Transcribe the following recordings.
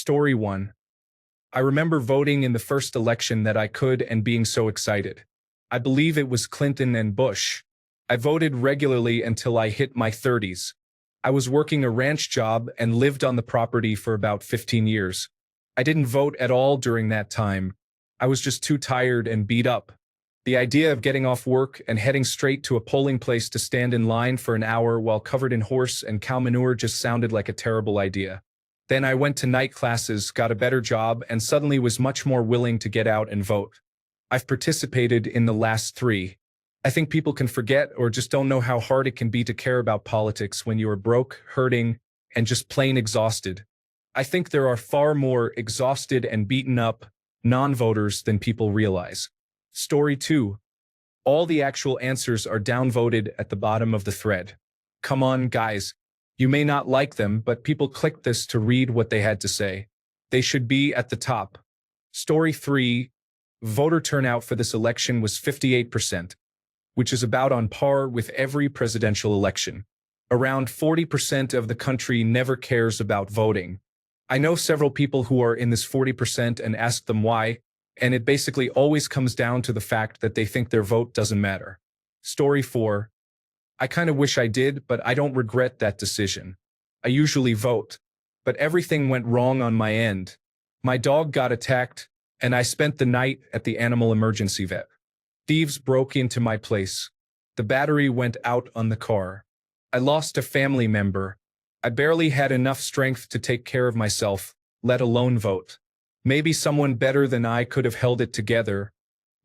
Story 1. I remember voting in the first election that I could and being so excited. I believe it was Clinton and Bush. I voted regularly until I hit my 30s. I was working a ranch job and lived on the property for about 15 years. I didn't vote at all during that time. I was just too tired and beat up. The idea of getting off work and heading straight to a polling place to stand in line for an hour while covered in horse and cow manure just sounded like a terrible idea. Then I went to night classes, got a better job, and suddenly was much more willing to get out and vote. I've participated in the last three. I think people can forget or just don't know how hard it can be to care about politics when you are broke, hurting, and just plain exhausted. I think there are far more exhausted and beaten up non-voters than people realize. Story 2. All the actual answers are downvoted at the bottom of the thread. Come on, guys. You may not like them, but people clicked this to read what they had to say. They should be at the top. Story 3. Voter turnout for this election was 58%, which is about on par with every presidential election. Around 40% of the country never cares about voting. I know several people who are in this 40% and ask them why, and it basically always comes down to the fact that they think their vote doesn't matter. Story 4. I kind of wish I did, but I don't regret that decision. I usually vote, but everything went wrong on my end. My dog got attacked, and I spent the night at the animal emergency vet. Thieves broke into my place. The battery went out on the car. I lost a family member. I barely had enough strength to take care of myself, let alone vote. Maybe someone better than I could have held it together,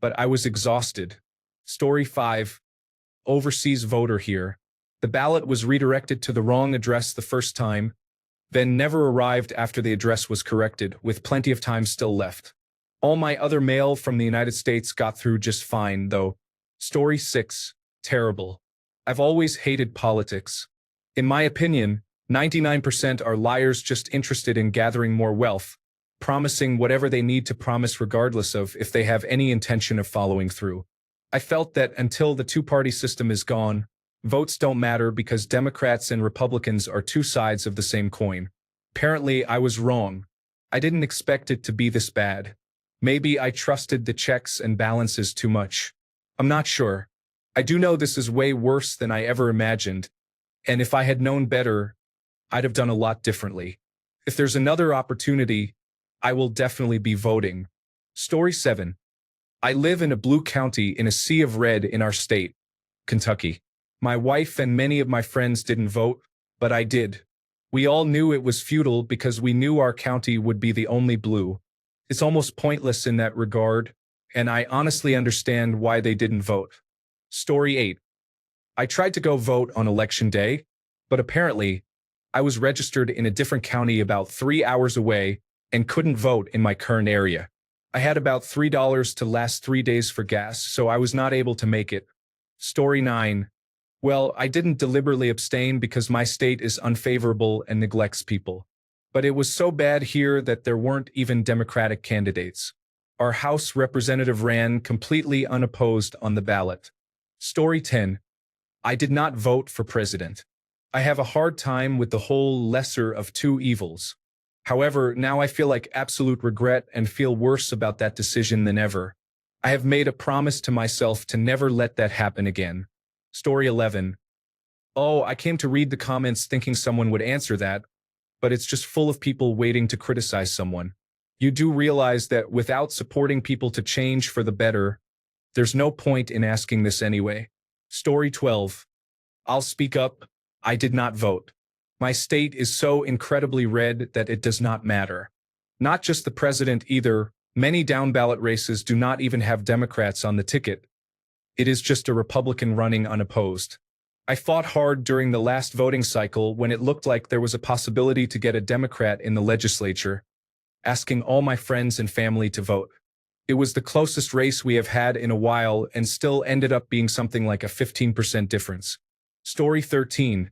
but I was exhausted. Story 5. Overseas voter here. The ballot was redirected to the wrong address the first time, then never arrived after the address was corrected, with plenty of time still left. All my other mail from the United States got through just fine, though. Story 6. Terrible. I've always hated politics. In my opinion, 99% are liars just interested in gathering more wealth, promising whatever they need to promise regardless of if they have any intention of following through. I felt that until the two-party system is gone, votes don't matter because Democrats and Republicans are two sides of the same coin. Apparently, I was wrong. I didn't expect it to be this bad. Maybe I trusted the checks and balances too much. I'm not sure. I do know this is way worse than I ever imagined, and if I had known better, I'd have done a lot differently. If there's another opportunity, I will definitely be voting. Story 7. I live in a blue county in a sea of red in our state, Kentucky. My wife and many of my friends didn't vote, but I did. We all knew it was futile because we knew our county would be the only blue. It's almost pointless in that regard, and I honestly understand why they didn't vote. Story 8. I tried to go vote on election day, but apparently, I was registered in a different county about 3 hours away and couldn't vote in my current area. I had about $3 to last 3 days for gas, so I was not able to make it. Story 9. Well, I didn't deliberately abstain because my state is unfavorable and neglects people. But it was so bad here that there weren't even Democratic candidates. Our House representative ran completely unopposed on the ballot. Story 10. I did not vote for president. I have a hard time with the whole lesser of two evils. However, now I feel like absolute regret and feel worse about that decision than ever. I have made a promise to myself to never let that happen again. Story 11. Oh, I came to read the comments thinking someone would answer that, but it's just full of people waiting to criticize someone. You do realize that without supporting people to change for the better, there's no point in asking this anyway. Story 12. I'll speak up. I did not vote. My state is so incredibly red that it does not matter. Not just the president either. Many down-ballot races do not even have Democrats on the ticket. It is just a Republican running unopposed. I fought hard during the last voting cycle when it looked like there was a possibility to get a Democrat in the legislature, asking all my friends and family to vote. It was the closest race we have had in a while and still ended up being something like a 15% difference. Story 13.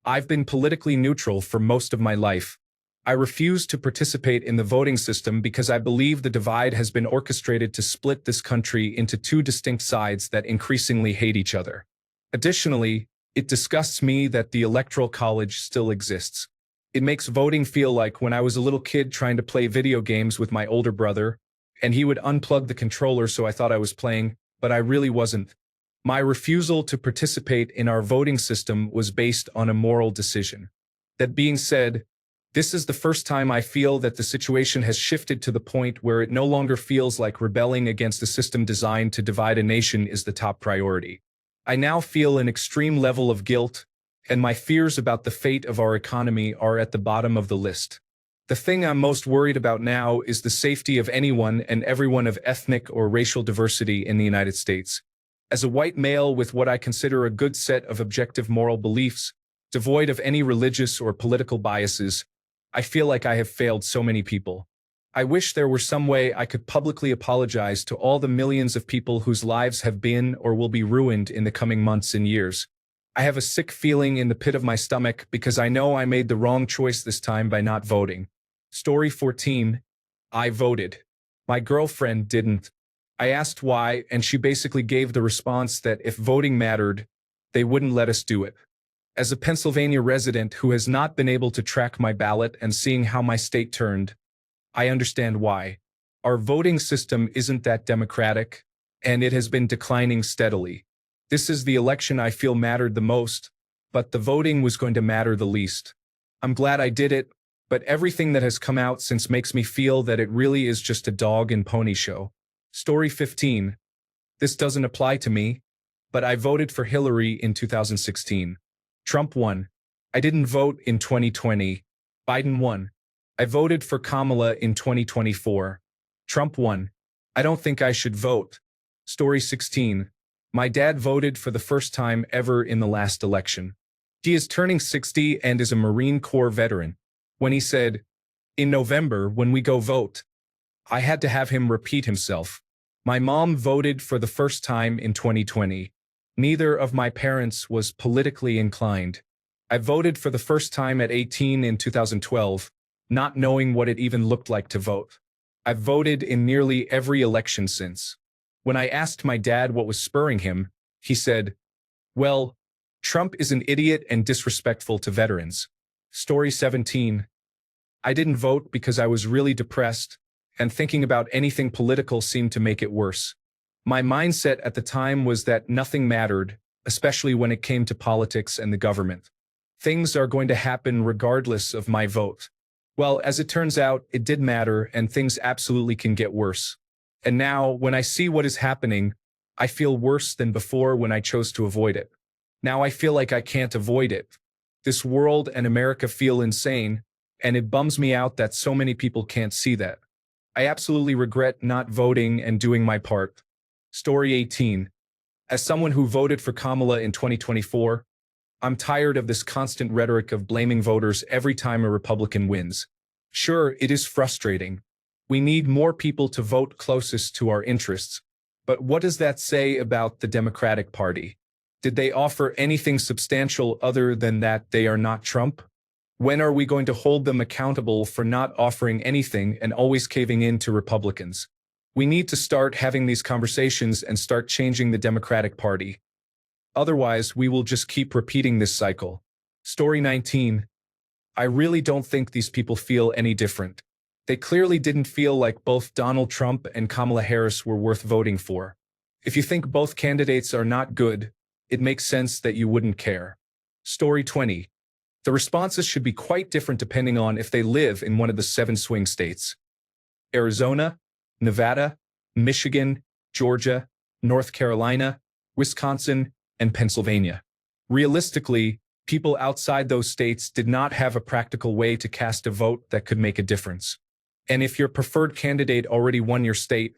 I've been politically neutral for most of my life. I refuse to participate in the voting system because I believe the divide has been orchestrated to split this country into two distinct sides that increasingly hate each other. Additionally, it disgusts me that the Electoral College still exists. It makes voting feel like when I was a little kid trying to play video games with my older brother, and he would unplug the controller so I thought I was playing, but I really wasn't. My refusal to participate in our voting system was based on a moral decision. That being said, this is the first time I feel that the situation has shifted to the point where it no longer feels like rebelling against a system designed to divide a nation is the top priority. I now feel an extreme level of guilt, and my fears about the fate of our economy are at the bottom of the list. The thing I'm most worried about now is the safety of anyone and everyone of ethnic or racial diversity in the United States. As a white male with what I consider a good set of objective moral beliefs, devoid of any religious or political biases, I feel like I have failed so many people. I wish there were some way I could publicly apologize to all the millions of people whose lives have been or will be ruined in the coming months and years. I have a sick feeling in the pit of my stomach because I know I made the wrong choice this time by not voting. Story 14. I voted. My girlfriend didn't. I asked why, and she basically gave the response that if voting mattered, they wouldn't let us do it. As a Pennsylvania resident who has not been able to track my ballot and seeing how my state turned, I understand why. Our voting system isn't that democratic, and it has been declining steadily. This is the election I feel mattered the most, but the voting was going to matter the least. I'm glad I did it, but everything that has come out since makes me feel that it really is just a dog and pony show. Story 15. This doesn't apply to me, but I voted for Hillary in 2016. Trump won. I didn't vote in 2020. Biden won. I voted for Kamala in 2024. Trump won. I don't think I should vote. Story 16. My dad voted for the first time ever in the last election. He is turning 60 and is a Marine Corps veteran. When he said, "In November, when we go vote," I had to have him repeat himself. My mom voted for the first time in 2020. Neither of my parents was politically inclined. I voted for the first time at 18 in 2012, not knowing what it even looked like to vote. I've voted in nearly every election since. When I asked my dad what was spurring him, he said, "Well, Trump is an idiot and disrespectful to veterans." Story 17. I didn't vote because I was really depressed, and thinking about anything political seemed to make it worse. My mindset at the time was that nothing mattered, especially when it came to politics and the government. Things are going to happen regardless of my vote. Well, as it turns out, it did matter, and things absolutely can get worse. And now, when I see what is happening, I feel worse than before when I chose to avoid it. Now I feel like I can't avoid it. This world and America feel insane, and it bums me out that so many people can't see that. I absolutely regret not voting and doing my part. Story 18. As someone who voted for Kamala in 2024, I'm tired of this constant rhetoric of blaming voters every time a Republican wins. Sure, it is frustrating. We need more people to vote closest to our interests. But what does that say about the Democratic Party? Did they offer anything substantial other than that they are not Trump? When are we going to hold them accountable for not offering anything and always caving in to Republicans? We need to start having these conversations and start changing the Democratic Party. Otherwise, we will just keep repeating this cycle. Story 19. I really don't think these people feel any different. They clearly didn't feel like both Donald Trump and Kamala Harris were worth voting for. If you think both candidates are not good, it makes sense that you wouldn't care. Story 20. The responses should be quite different depending on if they live in one of the 7 swing states. Arizona, Nevada, Michigan, Georgia, North Carolina, Wisconsin, and Pennsylvania. Realistically, people outside those states did not have a practical way to cast a vote that could make a difference. And if your preferred candidate already won your state,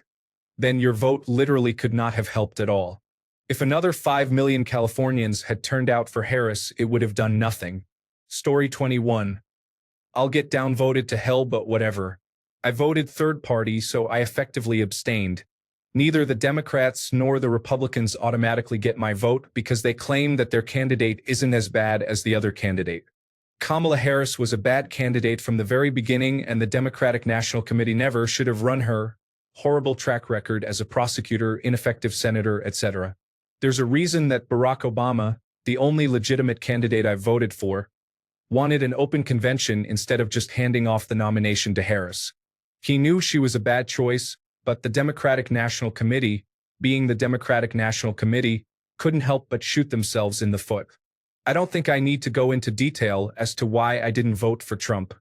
then your vote literally could not have helped at all. If another 5 million Californians had turned out for Harris, it would have done nothing. Story 21. I'll get downvoted to hell, but whatever. I voted third party, so I effectively abstained. Neither the Democrats nor the Republicans automatically get my vote because they claim that their candidate isn't as bad as the other candidate. Kamala Harris was a bad candidate from the very beginning, and the Democratic National Committee never should have run her. Horrible track record as a prosecutor, ineffective senator, etc. There's a reason that Barack Obama, the only legitimate candidate I voted for, wanted an open convention instead of just handing off the nomination to Harris. He knew she was a bad choice, but the Democratic National Committee, being the Democratic National Committee, couldn't help but shoot themselves in the foot. I don't think I need to go into detail as to why I didn't vote for Trump.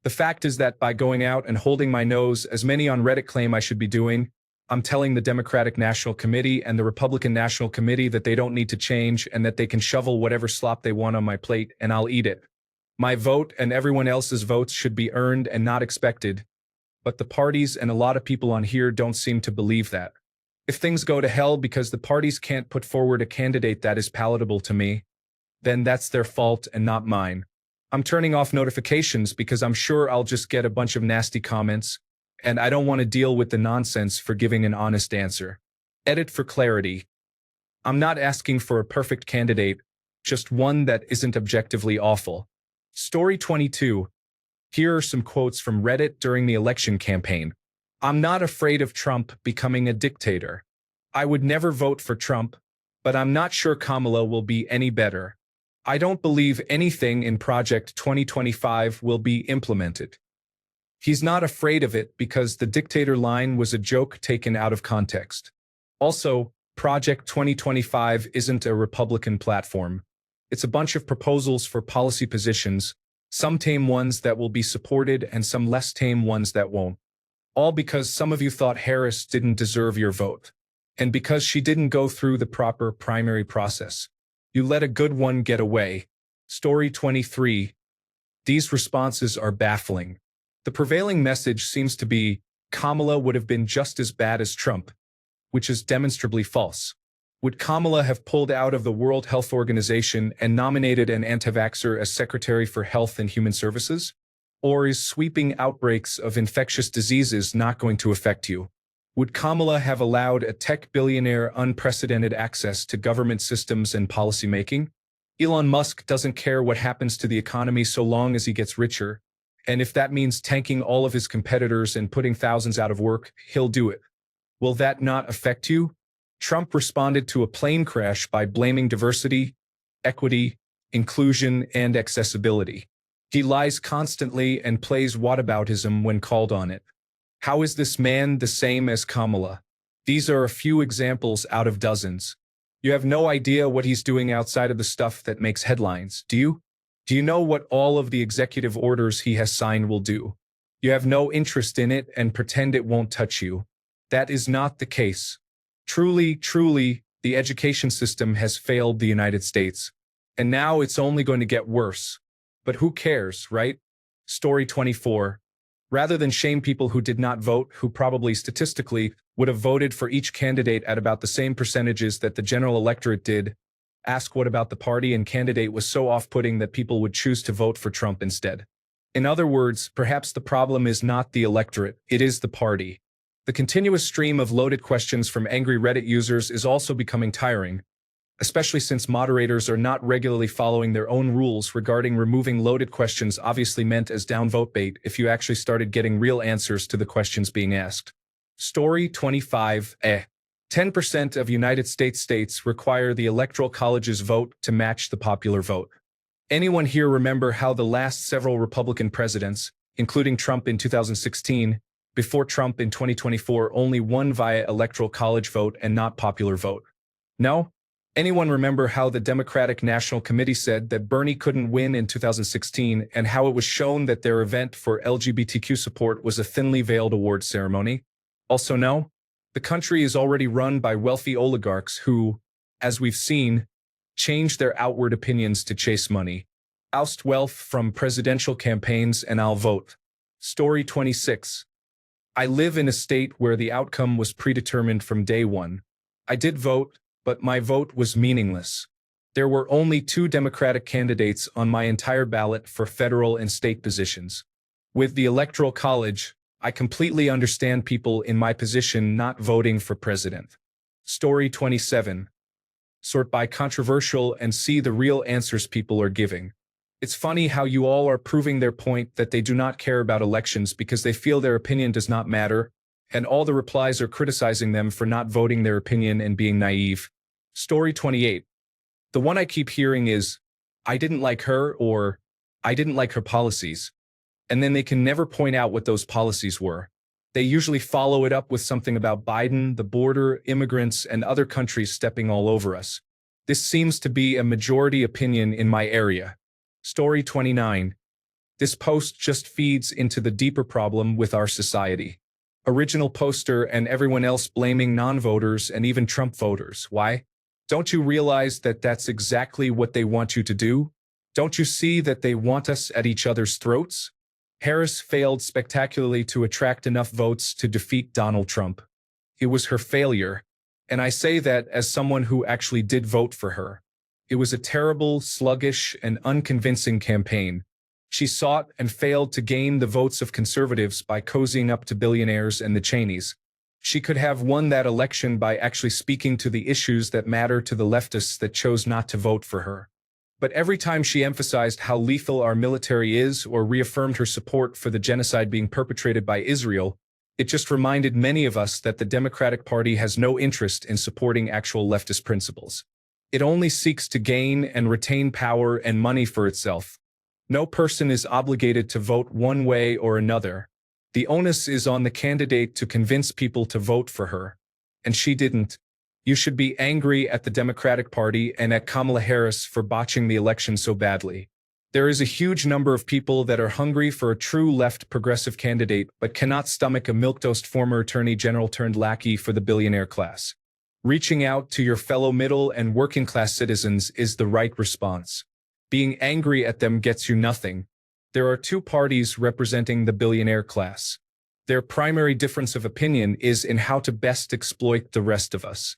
The fact is that by going out and holding my nose, as many on Reddit claim I should be doing, I'm telling the Democratic National Committee and the Republican National Committee that they don't need to change and that they can shovel whatever slop they want on my plate and I'll eat it. My vote and everyone else's votes should be earned and not expected, but the parties and a lot of people on here don't seem to believe that. If things go to hell because the parties can't put forward a candidate that is palatable to me, then that's their fault and not mine. I'm turning off notifications because I'm sure I'll just get a bunch of nasty comments, and I don't want to deal with the nonsense for giving an honest answer. Edit for clarity. I'm not asking for a perfect candidate, just one that isn't objectively awful. Story 22. Here are some quotes from Reddit during the election campaign. I'm not afraid of Trump becoming a dictator. I would never vote for Trump, but I'm not sure Kamala will be any better. I don't believe anything in Project 2025 will be implemented. He's not afraid of it because the dictator line was a joke taken out of context. Also, Project 2025 isn't a Republican platform. It's a bunch of proposals for policy positions, some tame ones that will be supported and some less tame ones that won't. All because some of you thought Harris didn't deserve your vote. And because she didn't go through the proper primary process. You let a good one get away. Story 23. These responses are baffling. The prevailing message seems to be, Kamala would have been just as bad as Trump, which is demonstrably false. Would Kamala have pulled out of the World Health Organization and nominated an anti-vaxxer as Secretary for Health and Human Services? Or is sweeping outbreaks of infectious diseases not going to affect you? Would Kamala have allowed a tech billionaire unprecedented access to government systems and policymaking? Elon Musk doesn't care what happens to the economy so long as he gets richer, and if that means tanking all of his competitors and putting thousands out of work, he'll do it. Will that not affect you? Trump responded to a plane crash by blaming diversity, equity, inclusion, and accessibility. He lies constantly and plays whataboutism when called on it. How is this man the same as Kamala? These are a few examples out of dozens. You have no idea what he's doing outside of the stuff that makes headlines, do you? Do you know what all of the executive orders he has signed will do? You have no interest in it and pretend it won't touch you. That is not the case. Truly, the education system has failed the United States. And now it's only going to get worse. But who cares, right? Story 24. Rather than shame people who did not vote, who probably statistically would have voted for each candidate at about the same percentages that the general electorate did, ask what about the party and candidate was so off-putting that people would choose to vote for Trump instead. In other words, perhaps the problem is not the electorate, it is the party. The continuous stream of loaded questions from angry Reddit users is also becoming tiring, especially since moderators are not regularly following their own rules regarding removing loaded questions obviously meant as downvote bait if you actually started getting real answers to the questions being asked. Story 25. 10% of United States states require the Electoral College's vote to match the popular vote. Anyone here remember how the last several Republican presidents, including Trump in 2016, before Trump in 2024 only won via Electoral College vote and not popular vote? No? Anyone remember how the Democratic National Committee said that Bernie couldn't win in 2016 and how it was shown that their event for LGBTQ support was a thinly veiled award ceremony? Also no? The country is already run by wealthy oligarchs who, as we've seen, change their outward opinions to chase money. Oust wealth from presidential campaigns and I'll vote. Story 26. I live in a state where the outcome was predetermined from day one. I did vote, but my vote was meaningless. There were only 2 Democratic candidates on my entire ballot for federal and state positions. With the Electoral College, I completely understand people in my position not voting for president. Story 27. Sort by controversial and see the real answers people are giving. It's funny how you all are proving their point that they do not care about elections because they feel their opinion does not matter, and all the replies are criticizing them for not voting their opinion and being naive. Story 28. The one I keep hearing is, I didn't like her, or I didn't like her policies. And then they can never point out what those policies were. They usually follow it up with something about Biden, the border, immigrants, and other countries stepping all over us. This seems to be a majority opinion in my area. Story 29. This post just feeds into the deeper problem with our society. Original poster and everyone else blaming non-voters and even Trump voters. Why? Don't you realize that that's exactly what they want you to do? Don't you see that they want us at each other's throats? Harris failed spectacularly to attract enough votes to defeat Donald Trump. It was her failure, and I say that as someone who actually did vote for her. It was a terrible, sluggish, and unconvincing campaign. She sought and failed to gain the votes of conservatives by cozying up to billionaires and the Cheneys. She could have won that election by actually speaking to the issues that matter to the leftists that chose not to vote for her. But every time she emphasized how lethal our military is or reaffirmed her support for the genocide being perpetrated by Israel, it just reminded many of us that the Democratic Party has no interest in supporting actual leftist principles. It only seeks to gain and retain power and money for itself. No person is obligated to vote one way or another. The onus is on the candidate to convince people to vote for her. And she didn't. You should be angry at the Democratic Party and at Kamala Harris for botching the election so badly. There is a huge number of people that are hungry for a true left progressive candidate but cannot stomach a milquetoast former attorney general turned lackey for the billionaire class. Reaching out to your fellow middle and working class citizens is the right response. Being angry at them gets you nothing. There are two parties representing the billionaire class. Their primary difference of opinion is in how to best exploit the rest of us.